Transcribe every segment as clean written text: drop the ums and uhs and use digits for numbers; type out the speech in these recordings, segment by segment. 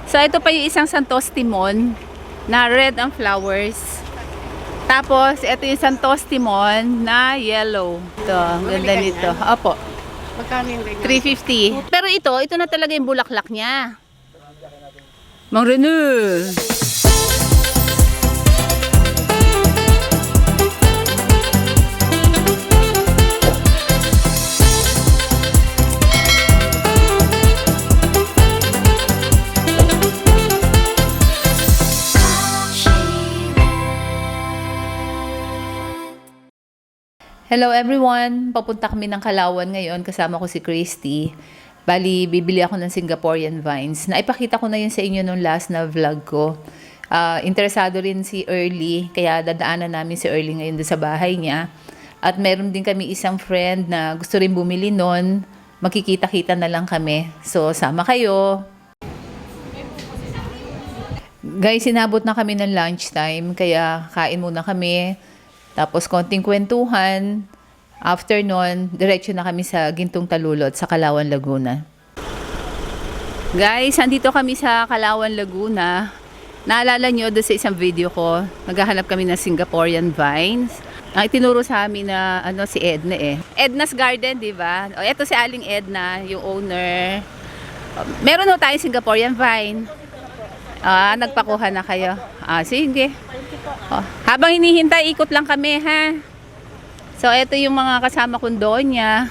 So, ito pa yung isang Santos Timon na red ang flowers. Tapos, ito yung Santos Timon na yellow. Ito, ang ganda nito. Opo. Magkano yung ganyan? 350. Pero ito na talaga yung bulaklak niya. Mang Rene. Hello everyone! Papunta kami ng Kalawan ngayon. Kasama ko si Christy. Bali, bibili ako ng Singaporean vines. Naipakita ko na yun sa inyo nung last na vlog ko. Interesado rin si Early. Kaya dadaanan namin si Early ngayon doon sa bahay niya. At meron din kami isang friend na gusto rin bumili nun. Magkikita-kita na lang kami. So, sama kayo! Guys, sinabot na kami ng lunchtime. Kaya kain muna kami. Tapos konting kwentuhan. After nun, diretso na kami sa Gintong Talulot sa Kalawan, Laguna. Guys, andito kami sa Kalawan, Laguna. Naalala nyo doon sa isang video ko, naghahanap kami ng Singaporean vines. Ang itinuro sa amin na si Edna Edna's Garden, di ba? O, eto si Aling Edna, yung owner. Meron ho tayong Singaporean vine. Nagpakuha na kayo. Sige. Habang hinihintay, ikot lang kami, ha? So, ito yung mga kasama kong donya.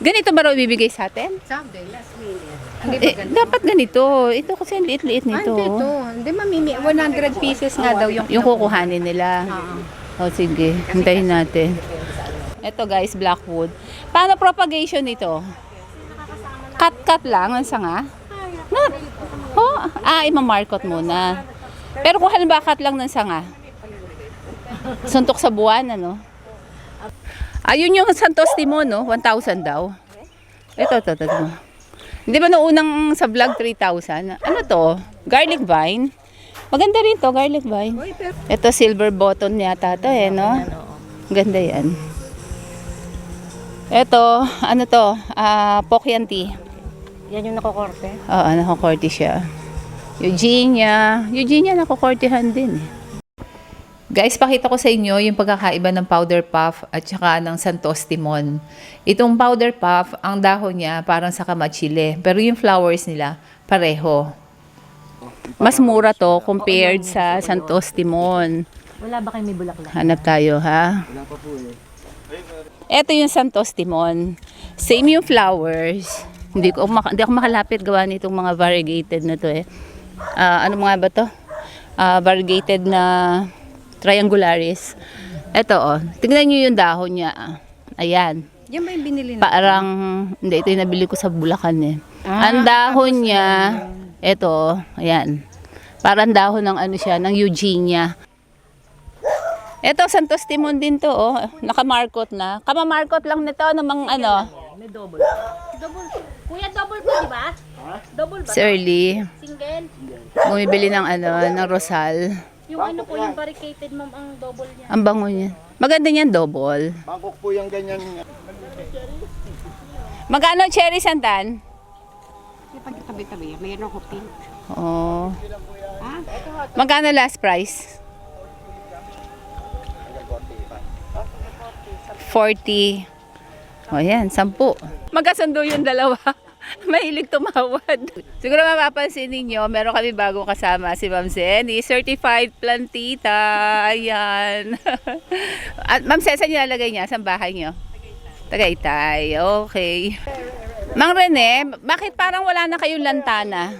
Ganito ba raw ibibigay sa atin? Sabi, last minute. Hindi ba ganito? Dapat ganito. Ito kasi ang liit-liit nito. Dito. Hindi mamimi. 100 pieces nga daw yung... Yung kukuhanin nila. Sige. Hintayin natin. Ito guys, Blackwood. Paano propagation nito? Cut-cut lang ang sanga? Imamarkot muna. Pero kung halimbawa cut lang ng sanga, suntok sa buwan, Ayun yung Santos Timon, 1,000 daw. Ito. Hindi ba noong unang sa vlog 3,000? Ano to? Garlic vine. Maganda rin to, garlic vine. Ito silver button yata to, no? Ganda yan. Ito, Pokyan tea. Yan yung nakokorte? Oo, nakokorte siya. Eugenia nakokortehan din. Guys, pakita ko sa inyo yung pagkakaiba ng powder puff at saka ng Santos Timon. Itong powder puff, ang dahon niya parang sa kamachile. Pero yung flowers nila, pareho. Mas mura to compared sa Santos Timon. Wala ba kayo may bulaklak? Hanap tayo, ha? Wala pa po eh. Ito yung Santos Timon. Same yung flowers. Hindi ako makalapit gawa nitong mga variegated na to ano mga ba to? Variegated na triangularis. Ito tignan nyo yung dahon niya. Ayan. Yan ba yung binili na? Parang, hindi, ito yung nabili ko sa Bulacan ang dahon niya, ito, ayan. Parang dahon ng siya, ng Eugenia. Ito, Santos Timon din to, nakamarkot na. Kamamarkot lang nito ng mga May double. Kuya, double po, di ba? Double ba? Shirley, Single? bumibili ng ng rosal. Yung po, yung barricaded ma'am, ang double niya. Ang bango niya. Maganda niyan, double. Bangkok po yung ganyan. Magkano cherry santan? Pag tabi-tabi, mayroon ko pink. Oh. Magkano last price? 40. O yan, 10. Magkasundo yung dalawa. Mahilig tumawad. Siguro mapapansin ninyo, meron kami bagong kasama, si Ma'am Zenny, certified plantita. Ayan. At Ma'am Zen, saan nilalagay niya? Saan bahay niyo? Tagaytay. Okay. Mang Rene, bakit parang wala na kayong lantana?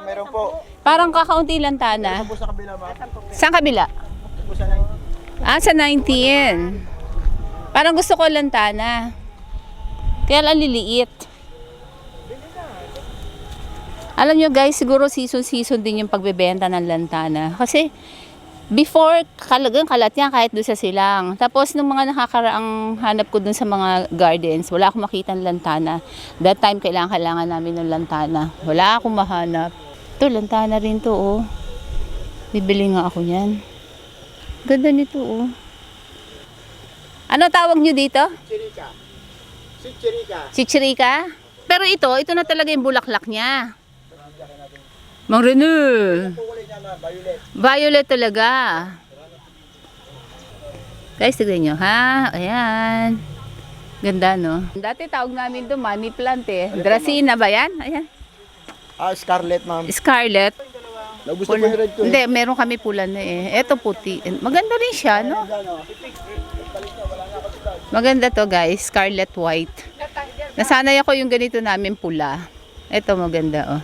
Meron po. Parang kakaunti lantana. Po sa kabila ma'am. Saan kabila? Po sa 9. Sa 19. Parang gusto ko lantana. Kaya lang liliit. Alam nyo guys, siguro season din yung pagbebenta ng lantana. Kasi before, kalat yan kahit doon sa silang. Tapos nung mga nakakaraang hanap ko doon sa mga gardens, wala akong makita ng lantana. That time, kailangan namin ng lantana. Wala akong mahanap. Ito, lantana rin to, Bibili nga ako niyan. Ganda nito, Ano tawag nyo dito? Chirika. Si Chirika. Chichirika? Pero ito na talaga yung bulaklak niya. Mang Rene. Kulay niya na, violet. Violet talaga. Guys, tignan nyo, ha? Ayan. Ganda, no? Dati tawag namin doon, money plant eh. Dracena ba yan? Ayan. Scarlet, ma'am. Scarlet. Nagusto ko yung red ko. Hindi, meron kami pula na eh. Eto puti. Maganda rin siya, no? Maganda to, guys. Scarlet white. Nasanay ako yung ganito namin pula. Eto maganda, oh.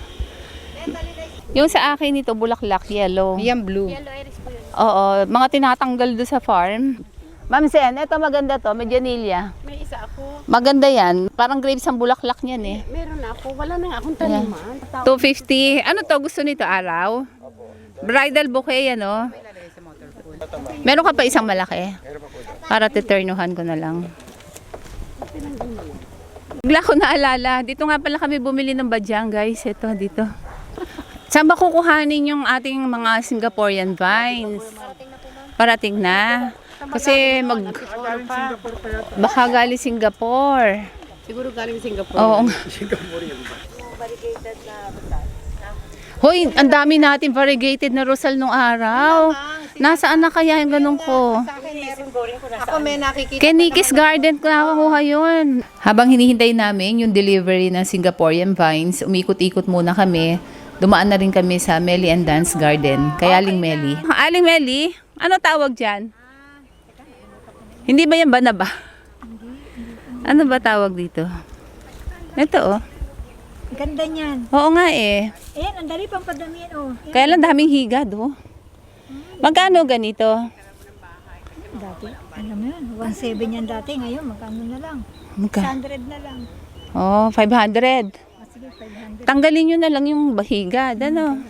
Yung sa akin ito, bulaklak, yellow. Yan blue. Yellow iris po yun. Oo, mga tinatanggal doon sa farm. Ma'am Sen, eto maganda to, may janilya. May isa ako. Maganda yan. Parang grapes ang bulaklak niyan eh. Meron ako. Wala na nga akong taniman. 250. Ano to? Gusto nito? Araw? Bridal bouquet yan, oh. Meron ka pa isang malaki? Para titurnuhan ko na lang. Bigla ko naalala. Dito nga pala kami bumili ng badyang, guys. Ito, dito. Saan ba kukuhanin yung ating mga Singaporean vines? Parating na. Kasi baka galing Singapore. Siguro galing Singapore. Oo. Hoy, ang dami natin variegated na rosal nung araw. Nasaan na kaya yung ganun ko? Ako may nakikita. Kay Nikki's Garden ko nakakuha yun. Habang hinihintay namin yung delivery ng Singaporean vines, umikot-ikot muna kami. Dumaan na rin kami sa Melly and Dance Garden. Kay Aling Melly. Aling Melly, ano tawag dyan? Hindi ba yan banaba? Ano ba tawag dito? Ito, oh. Ganda niyan. Oo nga eh. Ayan, ang dali pang padamihan, oh. Kaya lang daming higad, oh. Magkano ganito? Dati, alam mo yun, 1.7 yan dati. Ngayon, magkano na lang? Magka? 100 na lang. Oh, 500. Ah, sige, 500. Tanggalin nyo na lang yung bahigad, ano?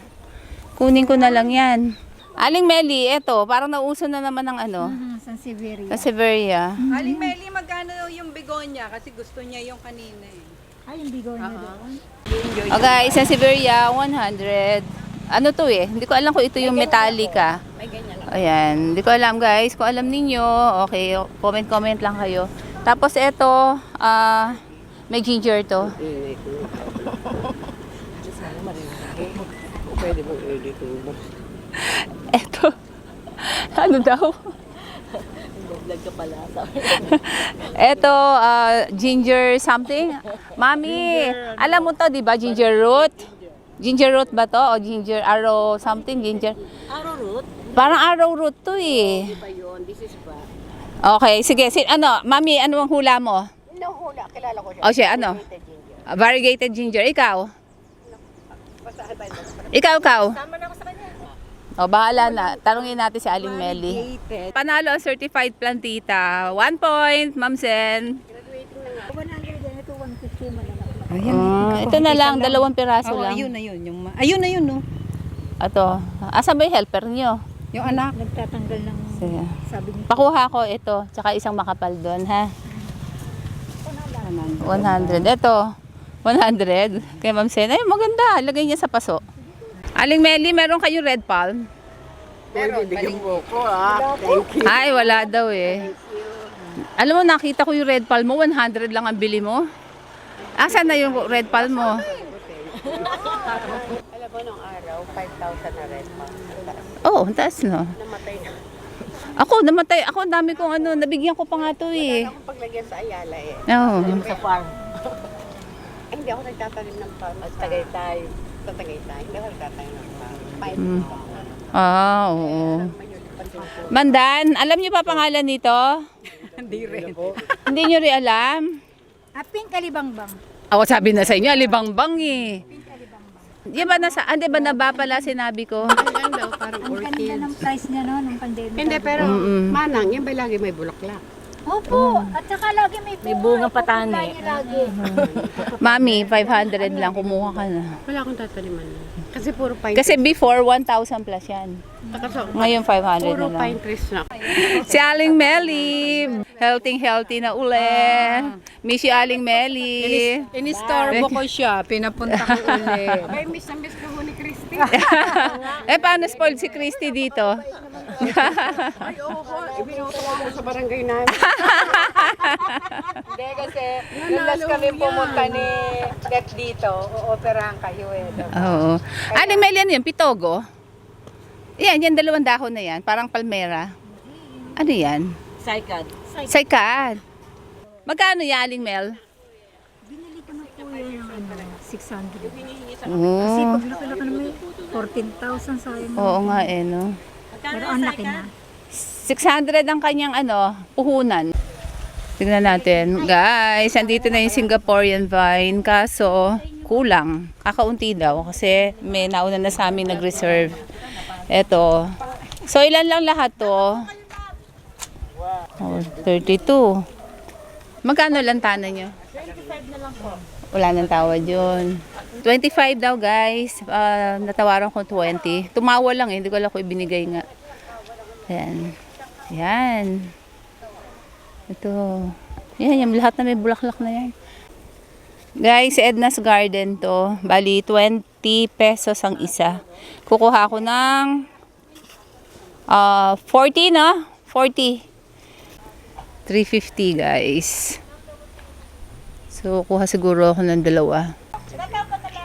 Kunin ko na lang yan. Aling Melly, eto, parang nauso na naman ng ano, San Severio. sa Severia. Aling Meli, magkano yung begonia? Kasi gusto niya yung kanina eh. Ay, yung bigaw na doon. O guys, sa Severia, 100. Ano to eh? Hindi ko alam kung ito yung Metallica. Ayan, hindi ko alam guys. Kung alam ninyo, okay, comment lang kayo. Tapos eto, may ginger to. Eto. Ano daw? Eto, ginger something. Mami, alam mo to, di ba? Ginger root. Ginger root ba to? O ginger arrow something? Ginger. Arrow root. Parang arrow root to eh. Ba yun? This is ba? Okay, sige. Ano, Mami, ano ang hula mo? Hula. Kilala ko siya. O siya, ano? Variegated ginger. Ikaw? Ikaw. Tama na ako sa kanya. O, bahala na. Tanungin natin si Aling Melly. Panalo ang certified plantita. 1 point, Ma'am Sen. 100 yan, ito 150 man lang. Ito na lang, 2 piraso lang. Ayun na yun. Ayun na yun, no? Ito. Asan ba yung helper nyo? Yung anak. Nagtatanggal ng, Sige. sabi niya. Pakuha ko ito, tsaka isang makapal doon, ha? 100. Ito, 100. Kay Ma'am Sen. Ay, maganda. Lagay niya sa paso. Aling Melly, meron kayong red palm? Meron, bigyan mo ko, Thank you. Ay, wala daw eh. Alam mo, nakita ko yung red palm mo, 100 lang ang bili mo. Asan na yung red palm mo? Alam mo, nung araw, 5,000 na red pa. Oh, ang taas no. Namatay na. Ako, namatay. Ako, ang dami kong ano, nabigyan ko pa nga to eh. Ako paglagyan sa Ayala eh. Oo. Sa farm. Ay, hindi ako nagtatanim ng farm. Sa Tagaytay. Sa Tagaytay. Hindi ako nagtatanim ng farm. Ah, oo. Mandan, alam niyo pa pangalan nito? Hindi rin. Hindi niyo rin alam? Pink kalibangbang. Ako sabi na sa inyo, alibangbang eh. Di ba nasa, di ba naba pala sinabi ko? Ang ganda, parang Ang ganda orchid. ng price niya no, nung pandemic. Hindi, pero manang, yan ba lagi may bulaklak? Opo, at saka lagi may bunga patani. Lagi. Mami, 500 lang, kumuha ka na. Wala akong tataniman. Kasi puro pine Kasi before, 1,000 plus yan. Ngayon, 500 puro na lang. pine trees na. Si Aling Melly, healthy na uli. Miss you, Aling Melly. In-store ko siya. Pinapunta ko ulit. Ay, miss na miss ko ho ni Christy. Eh, paano spoiled si Christy dito? Ay, oo ko. Ibinoto ako sa barangay namin. Hindi kasi, nung last kami pumunta ni Tet dito, o-operahan kayo eh. Oo. Ano Mel, yan yun? Pitogo? Yan, dalawang dahon na yan. Parang palmera. Ano yan? Saikad. Saikad. Magkano yan, Aling Mel? Binili ko na po yan ng 600. Kasi Oo. pag laki-laki naman, 14,000 sayang. Oo nga eh, no? Pero ang laki na. 600 ang kanyang puhunan. Tingnan natin. Guys, andito na yung Singaporean vine. Kaso, kulang. Kakaunti daw. Kasi may nauna na sa amin nag-reserve. Eto. So, ilan lang lahat to? Oh, 32. Magkano lantanan nyo? 25 na lang po. Wala nang tawad yun. 25 daw guys. Natawaran ko 20. Tumawa lang eh. Hindi ko alam kung ibinigay nga. Ayan. Ayan. Ito. Yan, yung lahat na may bulaklak na yan. Guys, Edna's Garden to. Bali, 20 pesos ang isa. Kukuha ako ng 40 na. 40. 350 guys. So, kuha siguro ako ng dalawa.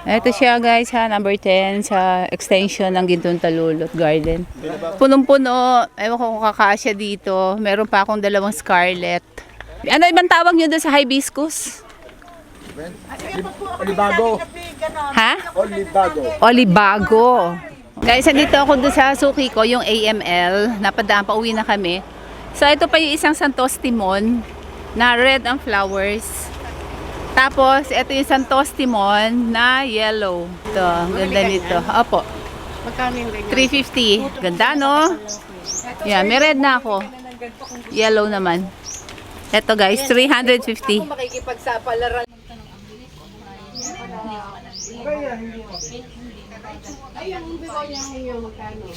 Ito siya guys ha, number 10 sa extension ng Gintong Talulot Garden. Punong-puno. Ewan ko kung kakasya dito. Meron pa akong dalawang scarlet. Ano ibang tawag nyo doon sa hibiscus? Olibago. Ha? Olibago. Olibago. Guys, andito ako doon sa suki ko, yung AML. Napadaan, pauwi na kami. So, ito pa yung isang Santos Timon na red ang flowers. Tapos, ito yung Santos Timon na yellow. Ito, ang ganda nito. Opo, Magkano yung ganyan? 350. Ganda, no? Yan, may red na ako. Yellow naman. Ito guys, 350. Makikipagsapalaran. Ay, yung begonia ngayon, magkano?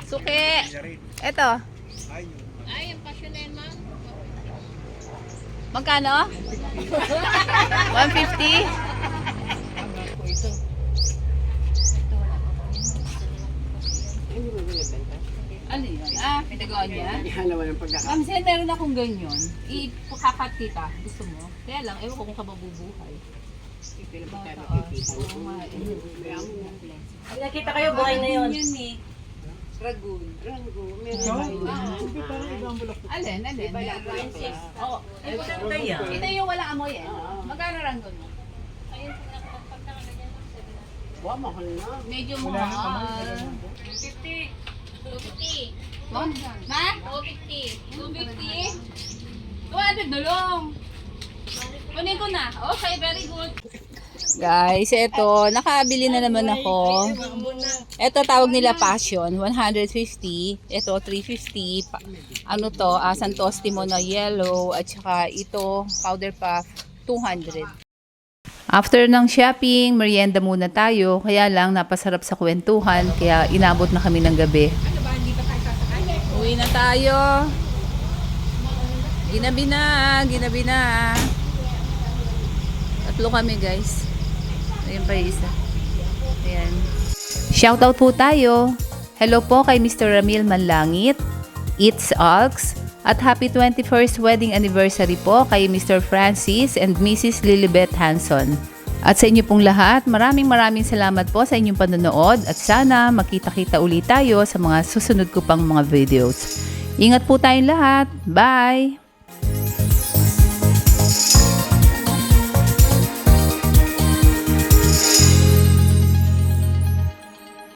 Suki. Ito. Magkano? 150? Ano yun? Patagonia? Yan naman ang pagkaka. Ma'am, sir, meron akong ganyan. Ipakakat kita. Gusto mo? Kaya lang, ewan ko kung kababubuhay. Nakita kayo, buhay na yun. Yun eh. Ragoon. Alin? Oo. Ito yung wala amoy eh. Magkano rangon mo? Wow, mahal na. Medyo mahal. 250. Ma? 250. 250? 200 na lang. Kunin ko na. Okay, very good. Guys, eto, nakabili na naman ako. Eto tawag nila Passion, 150. Eto, 350. Ano to, Santos Timon na yellow. At saka ito, powder puff, 200. After ng shopping, merienda muna tayo. Kaya lang, napasarap sa kwentuhan. Kaya inabot na kami ng gabi. Uwi na tayo. Ginabi na. Tatlo kami guys. Ayan pa yung isa. Ayan. Shoutout po tayo. Hello po kay Mr. Ramil Manlangit, It's Alks, at happy 21st wedding anniversary po kay Mr. Francis and Mrs. Lilibet Hanson. At sa inyo pong lahat, maraming salamat po sa inyong panonood at sana makita-kita ulit tayo sa mga susunod ko pang mga videos. Ingat po tayong lahat. Bye!